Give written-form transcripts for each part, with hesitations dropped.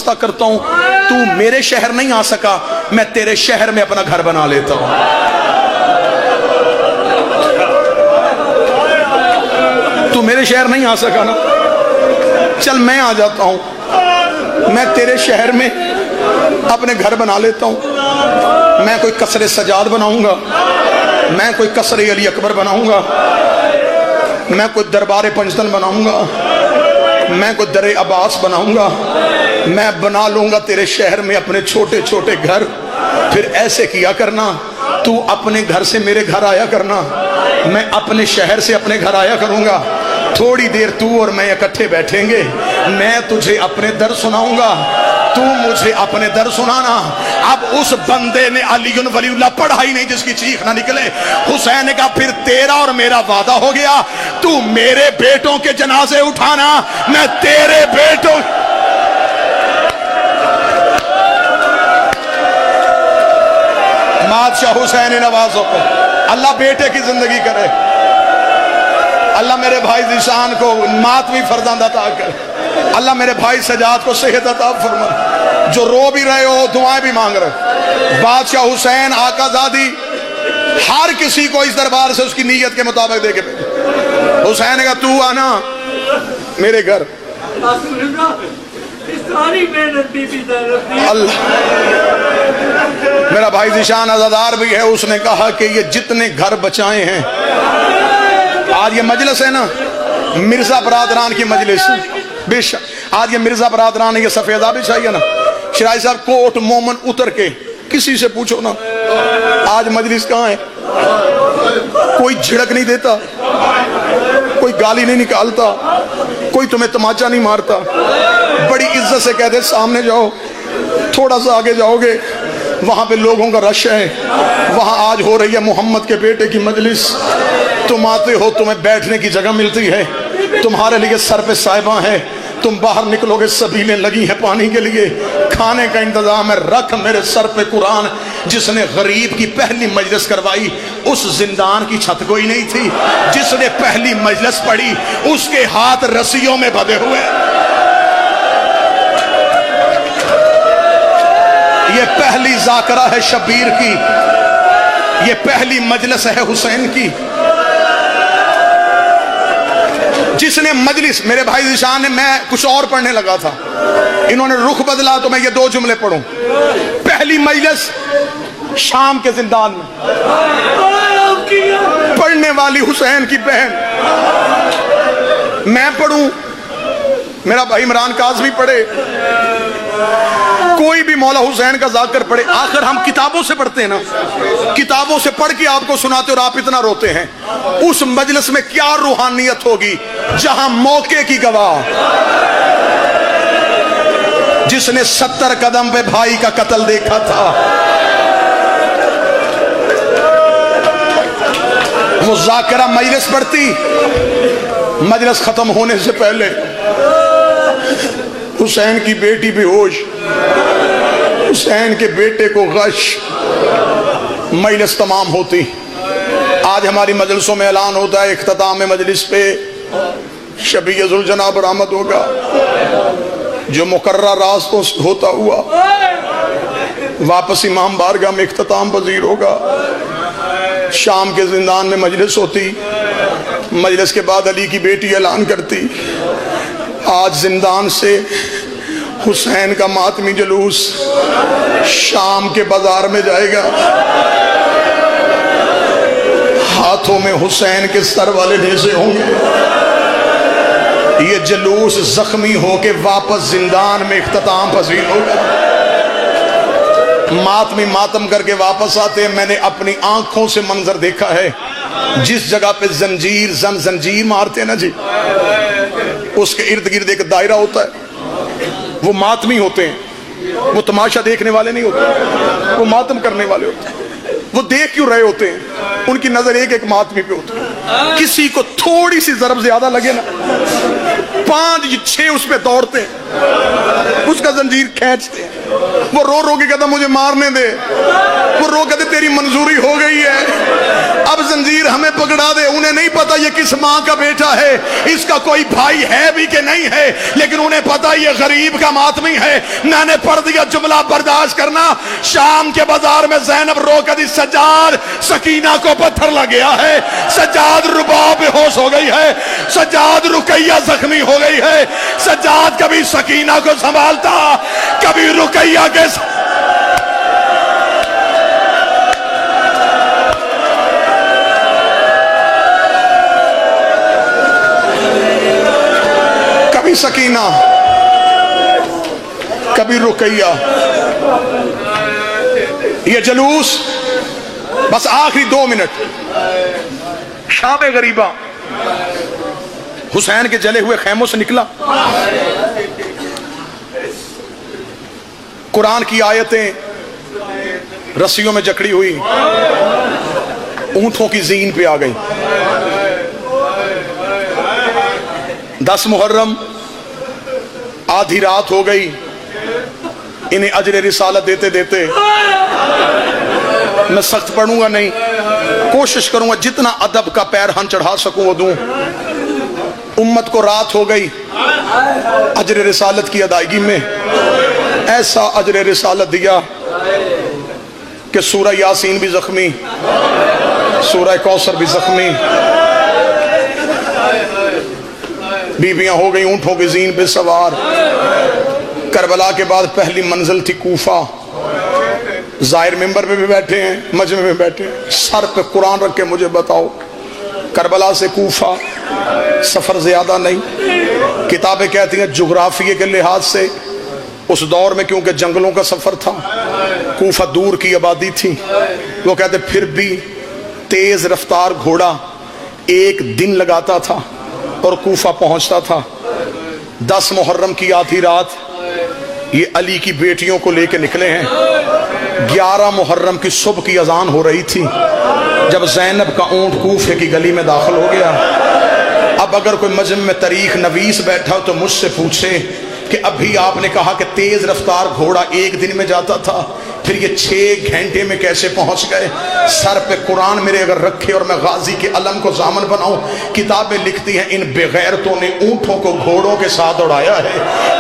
वास्ता करता हूं, तू मेरे शहर नहीं आ सका, मैं तेरे शहर में अपना घर बना लेता हूं। तू मेरे शहर नहीं आ सका ना, चल मैं आ जाता हूं, मैं तेरे शहर में अपने घर बना लेता हूं। मैं कोई कसरे सजाद बनाऊंगा, मैं कोई कसरे अली अकबर बनाऊंगा, मैं कोई दरबार पंचतन बनाऊंगा, मैं कोई दरे अब्बास बनाऊंगा, मैं बना लूंगा तेरे शहर में अपने छोटे छोटे घर। फिर ऐसे किया करना, तू अपने घर से मेरे घर आया करना, मैं अपने शहर से अपने घर आया करूंगा। थोड़ी देर तू और मैं इकट्ठे बैठेंगे, मैं तुझे अपने दर्द सुनाऊंगा, तू मुझे अपने दर्द सुनाना। अब उस बंदे ने अलीउन वलीउल्लाह पढ़ा ही नहीं जिसकी चीख ना निकले। हुसैन ने कहा फिर तेरा और मेरा वादा हो गया, तू मेरे बेटों के जनाजे उठाना, मैं तेरे बेटों। बादशाह हुसैन नवाजों को अल्लाह बेटे की जिंदगी करे, अल्लाह मेरे भाई जिशान को मातमी फरजांद अता कर, अल्लाह मेरे भाई सजाद को सेहत अता फरमा, जो रो भी रहे हो दुआएं भी मांग रहे। बादशाह हुसैन आकाजादी हर किसी को इस दरबार से उसकी नीयत के मुताबिक दे के भेजे। हुसैन का तू आना मेरे घर, अल्लाह मेरा भाई जिशान आजादार भी है, उसने कहा कि ये जितने घर बचाए हैं, आज ये मजलिस है ना मिर्जा बरादरान की मजलिस, बेशक आज ये मिर्जा बरादरान ने ये सफेदा भी चाहिए ना, शिराई साहब कोट मोमन उतर के किसी से पूछो ना आज मजलिस कहाँ है, कोई झिड़क नहीं देता, कोई गाली नहीं निकालता, कोई तुम्हें तमाचा नहीं मारता, बड़ी इज्जत से कहते सामने जाओ, थोड़ा सा आगे जाओगे वहां पे लोगों का रश है, वहां आज हो रही है मोहम्मद के बेटे की मजलिस, तुम आते हो तुम्हें बैठने की जगह मिलती है, तुम्हारे लिए सर पे साहिबा है, तुम बाहर निकलोगे सबीलें लगी हैं पानी के लिए, खाने का इंतजाम है, रख मेरे सर पे कुरान। जिसने गरीब की पहली मजलिस करवाई उस जिंदान की छत कोई नहीं थी, जिसने पहली मजलिस पढ़ी उसके हाथ रस्सियों में बंधे हुए। ये पहली जाकरा है शबीर की, ये पहली मजलिस है हुसैन की। जिसने मजलिस, मेरे भाई जिशान ने, मैं कुछ और पढ़ने लगा था, इन्होंने रुख बदला तो मैं ये दो जुमले पढ़ूं। पहली मजलिस शाम के जिंदान में पढ़ने वाली हुसैन की बहन, मैं पढ़ूं, मेरा भाई इमरान काज़मी पढ़े, कोई भी मौला हुसैन का जाकर पढ़े। आखिर हम किताबों से पढ़ते हैं ना, किताबों से पढ़ के आपको सुनाते और आप इतना रोते हैं। उस मजलिस में क्या रूहानियत होगी जहां मौके की गवाह, जिसने 70 कदम पे भाई का कत्ल देखा था, वो जाकिरा मजलिस पढ़ती, मजलिस खत्म होने से पहले हुसैन की बेटी बेहोश, हुसैन के बेटे को गश, मजलिस तमाम होती। आज हमारी मजलिसों में ऐलान होता है इख्तिताम मजलिस पे शबीए जुल जना बरामद होगा, जो मुकर्रर रास्तों से होता हुआ वापस इमाम बारगाह में इख्तिताम पजीर होगा। शाम के जिंदान में मजलिस होती, मजलिस के बाद अली की बेटी ऐलान करती, आज जिंदान से हुसैन का मातमी जुलूस शाम के बाजार में जाएगा, हाथों में हुसैन के सर वाले नेज़े होंगे, ये जुलूस जख्मी होके वापस जिंदान में इख्तिताम पजीर होगा। मातमी मातम करके वापस आते हैं। मैंने अपनी आंखों से मंजर देखा है, जिस जगह पे जंजीर जंजीर मारते हैं ना जी, उसके इर्द गिर्द एक दायरा होता है, वो मातमी होते हैं, वो तमाशा देखने वाले नहीं होते, वो मातम करने वाले होते हैं। वो देख क्यों रहे होते हैं, उनकी नजर एक एक मातमी पे होती है। किसी को थोड़ी सी जरब ज्यादा लगे ना, 5-6 उस पे दौड़ते हैं, उसका जंजीर खींचते हैं, वो रो रो के कहता मुझे मारने दे, वो रो कहते तेरी मंजूरी हो गई है, अब जंजीर हमें पकड़ा दे। उन्हें नहीं पता ये किस माँ का बेटा है, इसका कोई भाई है भी कि नहीं है, लेकिन उन्हें पता ये गरीब का मातमी है। मैंने पढ़ दिया जुमला, बर्दाश्त करना। शाम के बाजार में ज़ैनब रोक दी, सज्जाद सकीना को पत्थर लग गया है, सज्जाद रुबाब बेहोश हो गई है, सज्जाद रुकैया जख्मी हो गई है। सज्जाद कभी सकीना को संभालता, कभी रुकैया के कभी सकीना कभी रुकैया। ये जुलूस बस आखिरी 2 मिनट। शाम गरीबा हुसैन के जले हुए खैमों से निकला। कुरान की आयतें रस्सियों में जकड़ी हुई ऊंटों की जीन पे आ गई। 10 मुहर्रम आधी रात हो गई। इन्हें अजर रिसालत देते देते मैं सख्त पढ़ूंगा नहीं, कोशिश करूंगा जितना अदब का पैरहन चढ़ा सकूं वो दूं। उम्मत को रात हो गई अजर रिसालत की अदायगी में। ऐसा अजर रिसालत दिया कि सूरह यासीन भी जख्मी, सूरह कौसर भी जख्मी। बीबियां हो गई ऊंटों की जीन पे सवार। करबला के बाद पहली मंजिल थी कूफा। जाहिर मिंबर पे भी बैठे हैं, मजमे में बैठे हैं, सर पे कुरान रख के मुझे बताओ करबला से कूफा सफर ज्यादा नहीं। किताबें कहती हैं जोग्राफिये के लिहाज से उस दौर में, क्योंकि जंगलों का सफर था, कूफा दूर की आबादी थी। वो कहते फिर भी तेज रफ्तार घोड़ा 1 दिन लगाता था और कूफा पहुंचता था। 10 मुहर्रम की आधी रात ये अली की बेटियों को लेकर निकले हैं। 11 मुहर्रम की सुबह की अजान हो रही थी जब ज़ैनब का ऊंट कूफे की गली में दाखिल हो गया। अब अगर कोई मजम में तारीख नवीस बैठा हो तो मुझसे पूछे कि अभी आपने कहा कि तेज रफ्तार घोड़ा 1 दिन में जाता था, फिर ये 6 घंटे में कैसे पहुंच गए? सर पे कुरान मेरे अगर रखे और मैं गाजी के अलम को जामन बनाऊं। किताबें लिखती हैं इन बेगैरतों ने ऊंटों को घोड़ों के साथ उड़ाया है।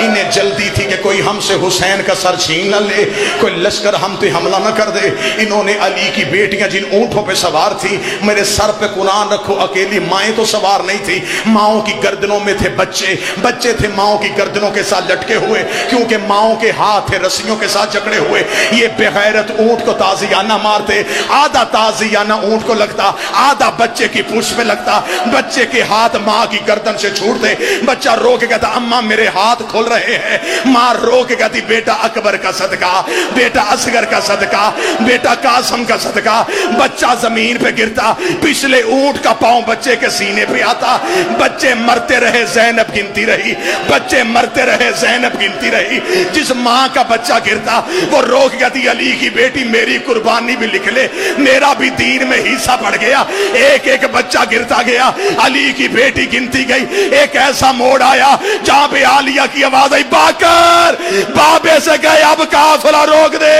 इन्हें जल्दी थी कि कोई हमसे हुसैन का सर छीन न ले, कोई लश्कर हम पे हमला न कर दे। इन्होंने अली की बेटियां जिन ऊंटों पे सवार थी, मेरे सर पे कुरान रखो, अकेली माएँ तो सवार नहीं थी, माओ की गर्दनों में थे बच्चे, बच्चे थे माओ की गर्दनों के साथ लटके हुए, क्योंकि माओ के हाथ थे रस्सियों के साथ जकड़े हुए। ये बेगैरत ऊंट को ताजियाना मारते, आधा ताजियाना ऊंट को लगता, आधा बच्चे की पूंछ पे लगता। बच्चे के हाथ माँ की गर्दन से छूटते, बच्चा रो के कहता अम्मा मेरे हाथ खुल रहे हैं। माँ रो के कहती बेटा अकबर का सदका, बेटा असगर का सदका, बेटा कासम का सदका। बच्चा जमीन पे गिरता, पिछले ऊंट का पांव बच्चे के सीने पे आता। बच्चे मरते रहे, ज़ैनब गिनती रही, बच्चे मरते रहे, ज़ैनब गिनती रही। जिस माँ का बच्चा गिरता वो रो के कहती अली की बेटी मेरी कुर्बानी भी लिख ले, मेरा भी दीन में हिस्सा पड़ गया। एक एक बच्चा गिरता गया, अली की बेटी गिनती गई। एक ऐसा मोड़ आया जहां पे आलिया की आवाज आई बाकर, बाबे से गए अब काफिला रोक दे।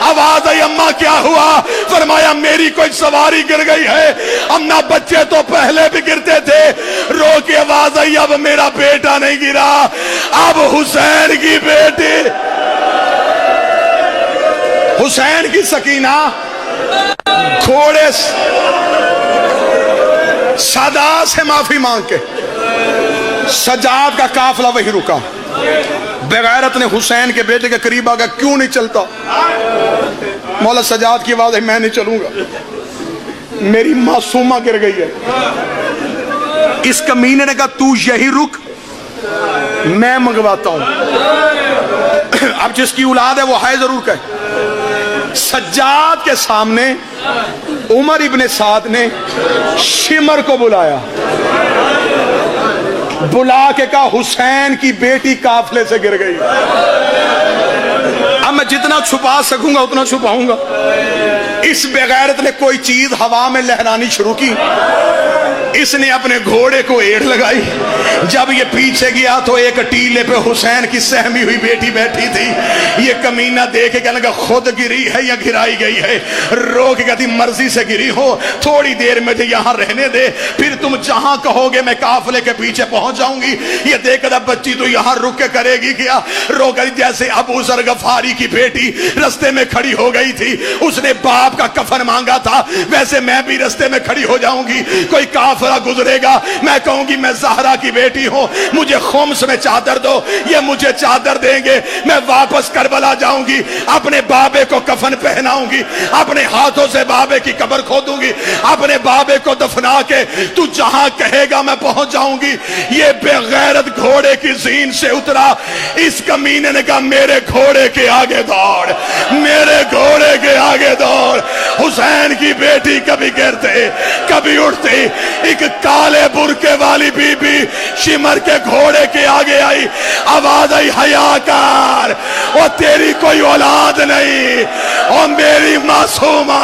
आवाज आई अम्मा क्या हुआ? फरमाया मेरी कोई सवारी गिर गई है। अम्मा बच्चे तो पहले भी गिरते थे। रो के आवाज आई अब मेरा बेटा नहीं गिरा, अब हुसैन की बेटी, हुसैन की सकीना घोड़े सदा से माफी मांग के, सज्जाद का काफिला वही रुका। बेगैरत ने हुसैन के बेटे के करीब आकर क्यों नहीं चलता? मौला सज्जाद की आवाज है मैं नहीं चलूंगा, मेरी मासूमा गिर गई है। इस कमीने ने कहा तू यही रुक, मैं मंगवाता हूं। अब जिसकी औलाद है वो है जरूर कहे। सज्जाद के सामने उमर इब्ने साद ने शिमर को बुलाया, बुला के कहा हुसैन की बेटी काफिले से गिर गई। अब मैं जितना छुपा सकूंगा उतना छुपाऊंगा। इस बेगैरत ने कोई चीज हवा में लहरानी शुरू की। इसने अपने घोड़े को एड़ लगाई। जब ये पीछे गया तो एक टीले पे हुसैन की सहमी हुई बेटी बैठी थी। ये कमीना देख के कहने लगा खुद गिरी है या गिराई गई है। रो के कहती मर्जी से गिरी हो, थोड़ी देर में यहाँ रहने दे, फिर तुम जहां कहोगे मैं काफले के पीछे पहुंच जाऊंगी। ये देखकर बच्ची तो यहाँ रुक के करेगी क्या? रो गई। जैसे अबू जर गफारी की बेटी रास्ते में खड़ी हो गई थी, उसने बाप का कफन मांगा था, वैसे मैं भी रास्ते में खड़ी हो जाऊंगी। कोई काफिला गुजरेगा, मैं कहूंगी मैं ज़हरा की बेटी हूं, मुझे खुम्स में चादर दो। ये मुझे चादर देंगे, मैं वापस करबला जाऊंगी, अपने बाबे को कफन पहनाऊंगी, अपने हाथों से बाबे की कब्र खोदूंगी, अपने बाबे को दफना के तू जहां कहेगा मैं पहुंच जाऊंगी। ये बेगैरत घोड़े की जीन से उतरा। इस कमीने ने कहा मेरे घोड़े के आगे दौड़, मेरे घोड़े के आगे दौड़। हुसैन की बेटी कभी गिरते कभी उठती। एक काले बुरके वाली बीबी शिमर के घोड़े के आगे आई, आवाज आई हयाकार, और तेरी कोई औलाद नहीं, और मेरी मासूमा